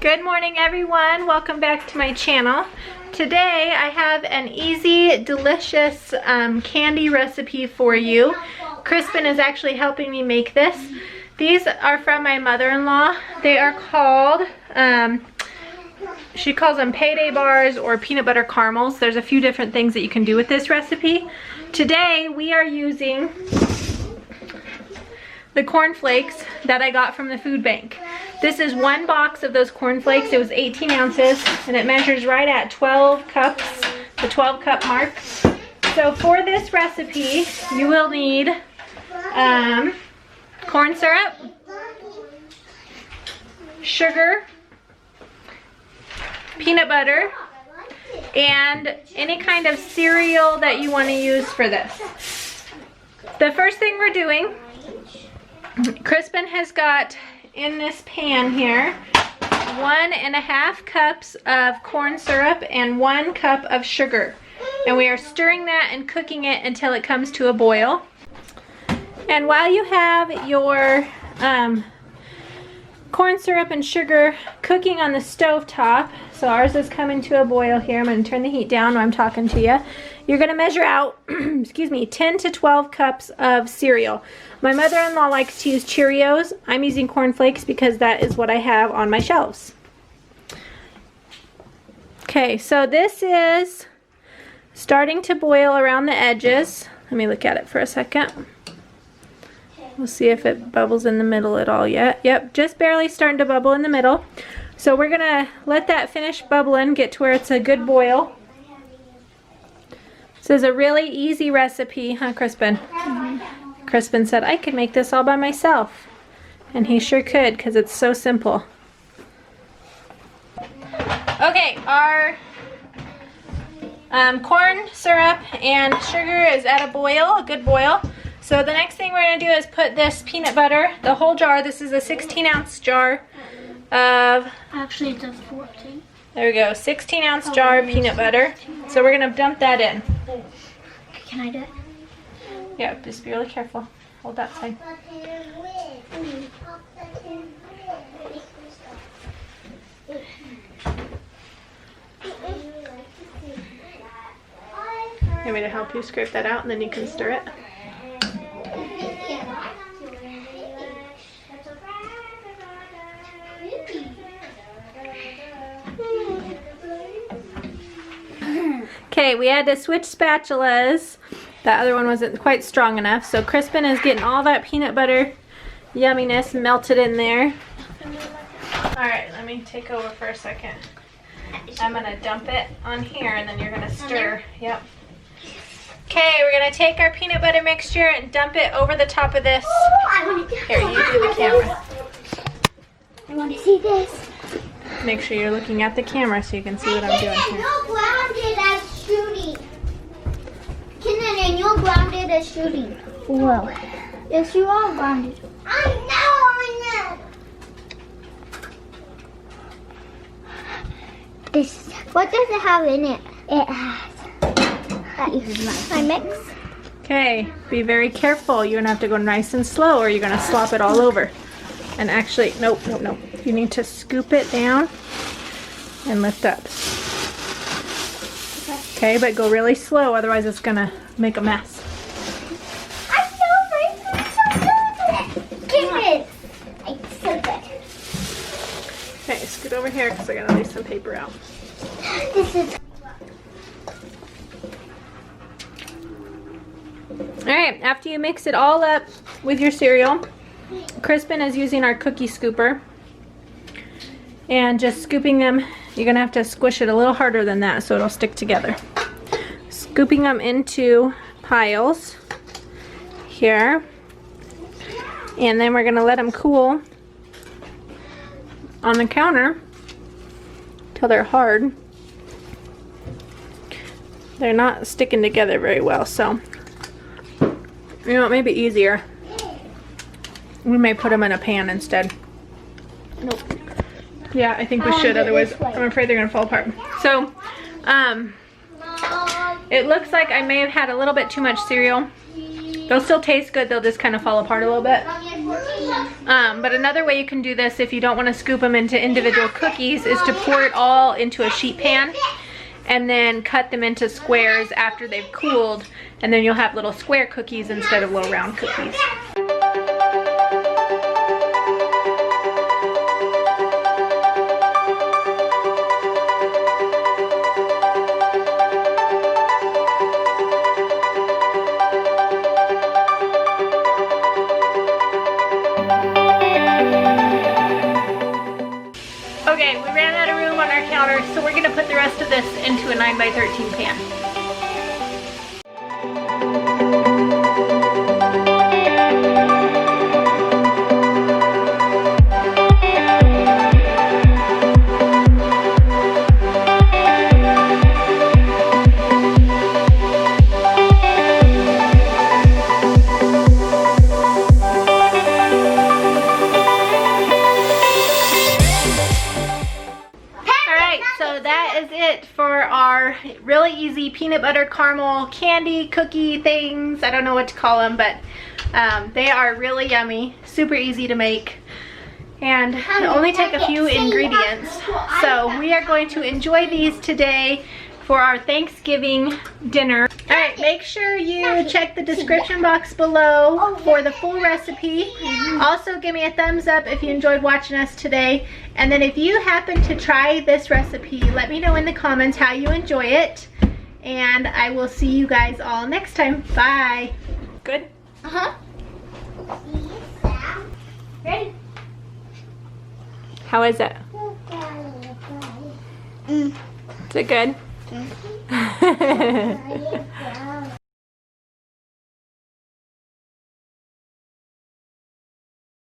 Good morning everyone, welcome back to my channel. Today I have an easy, delicious candy recipe for you. Kryspin is actually helping me make this. These are from my mother-in-law. They are called, she calls them payday bars or peanut butter caramels. There's a few different things that you can do with this recipe. Today we are using the cornflakes that I got from the food bank. This is one box of those cornflakes. It was 18 ounces and it measures right at 12 cups, the 12 cup mark. So for this recipe, you will need corn syrup, sugar, peanut butter, and any kind of cereal that you want to use for this. The first thing we're doing, Kryspin has got in this pan here 1.5 cups of corn syrup and 1 cup of sugar, and we are stirring that and cooking it until it comes to a boil. And while you have your corn syrup and sugar cooking on the stove top, so ours is coming to a boil here. I'm going to turn the heat down while I'm talking to you. You're going to measure out excuse me, 10 to 12 cups of cereal. My mother-in-law likes to use Cheerios. I'm using cornflakes because that is what I have on my shelves. Okay, so this is starting to boil around the edges. Let me look at it for a second. We'll see if it bubbles in the middle at all yet. Yep, just barely starting to bubble in the middle. So we're gonna let that finish bubbling, get to where it's a good boil. This is a really easy recipe, huh, Kryspin? Mm-hmm. Kryspin said I could make this all by myself, and he sure could because it's so simple. Okay, our corn syrup and sugar is at a boil, a good boil. So the next thing we're going to do is put this peanut butter, the whole jar. This is a 16-ounce jar of... Actually, it does 14. There we go, 16-ounce jar of peanut butter. So we're going to dump that in. Can I do it? Yeah, just be really careful. Hold that side. You want me to help you scrape that out and then you can stir it? Okay, we had to switch spatulas. That other one wasn't quite strong enough, so Kryspin is getting all that peanut butter yumminess melted in there. Alright, let me take over for a second. I'm going to dump it on here and then you're going to stir. Yep. Okay, we're going to take our peanut butter mixture and dump it over the top of this. Here, you do the camera. I want to see this. Make sure you're looking at the camera so you can see what I'm doing here. You're grounded as shooting. Kendon, and you're grounded as shooting. Whoa. Yes, you are grounded. I know. This, what does it have in it? It has. That is my mix. Okay, be very careful. You're going to have to go nice and slow or you're going to slop it all over. And actually, nope. You need to scoop it down and lift up. Okay, but go really slow, otherwise it's going to make a mess. I'm so good. Give it. It's so good. Okay, scoot over here because I got to lay some paper out. This is... Alright, after you mix it all up with your cereal, Kryspin is using our cookie scooper and just scooping them. You're going to have to squish it a little harder than that so it'll stick together. Scooping them into piles here, and then we're going to let them cool on the counter till they're hard. They're not sticking together very well, so you know, it may be easier. We may put them in a pan instead. Nope. Yeah, I think we should, otherwise I'm afraid they're gonna fall apart. So, it looks like I may have had a little bit too much cereal. They'll still taste good, they'll just kind of fall apart a little bit. But another way you can do this if you don't want to scoop them into individual cookies is to pour it all into a sheet pan and then cut them into squares after they've cooled, and then you'll have little square cookies instead of little round cookies. Okay, we ran out of room on our counter, so we're gonna put the rest of this into a 9x13 pan. So that is it for our really easy peanut butter caramel candy cookie things. I don't know what to call them, but they are really yummy, super easy to make, and only take a few ingredients. So we are going to enjoy these today for our Thanksgiving dinner. All right, make sure you check the description box below for the full recipe. Also, give me a thumbs up if you enjoyed watching us today. And then if you happen to try this recipe, let me know in the comments how you enjoy it. And I will see you guys all next time. Bye. Good? Uh-huh. Ready? How is it? Is it good?